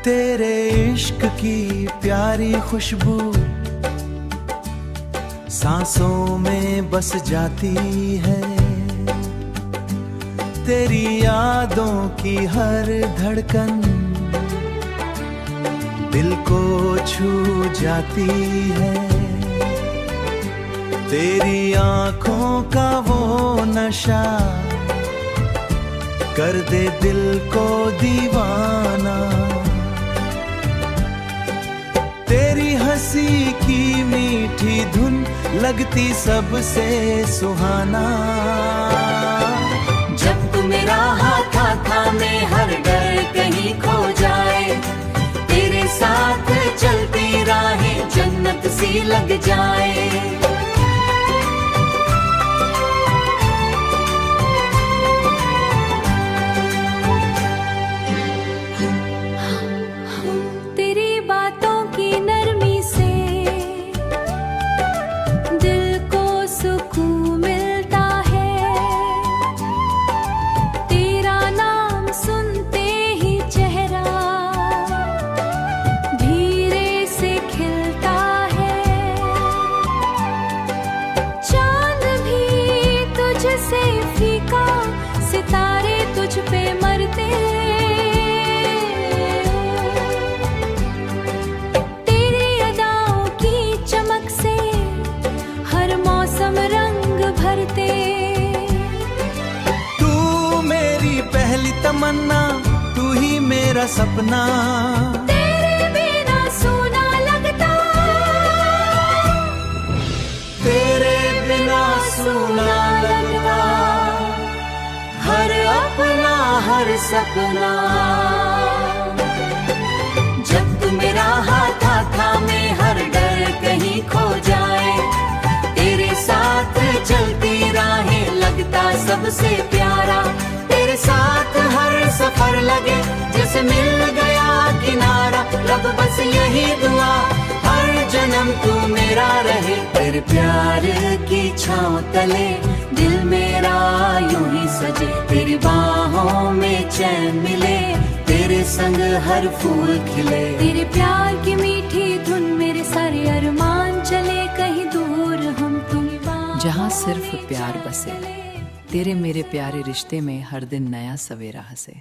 तेरे इश्क की प्यारी खुशबू सांसों में बस जाती है। तेरी यादों की हर धड़कन दिल को छू जाती है। तेरी आंखों का वो नशा कर दे दिल को दीवाना। तेरी हंसी की मीठी धुन लगती सबसे सुहाना। जब तू मेरा हाथ थामे हर डर कहीं खो जाए, तेरे साथ चलती राहें जन्नत सी लग जाए। सितारे तुझ पे मरते, तेरी अदाओं की चमक से हर मौसम रंग भरते। तू मेरी पहली तमन्ना, तू ही मेरा सपना। तेरे बिना सूना लगता, तेरे बिना सूना लगता हर अपना हर सपना। जब तू मेरा हाथ थामे हर डर कहीं खो जाए, तेरे साथ चलती राहें लगता सबसे प्यारा। तेरे साथ हर सफर लगे जैसे मिल गया किनारा। रब बस यही दुआ हर जन्म तू मेरा रहे। तेरे प्यार की छांव तले दिल मेरा यूं ही सजे। तेरी बाहों में चैन मिले, तेरे संग हर फूल खिले। तेरे प्यार की मीठी धुन मेरे सारे अरमान चले कहीं दूर हम तुम। जहाँ सिर्फ प्यार बसे, तेरे मेरे प्यारे रिश्ते में हर दिन नया सवेरा हंसे।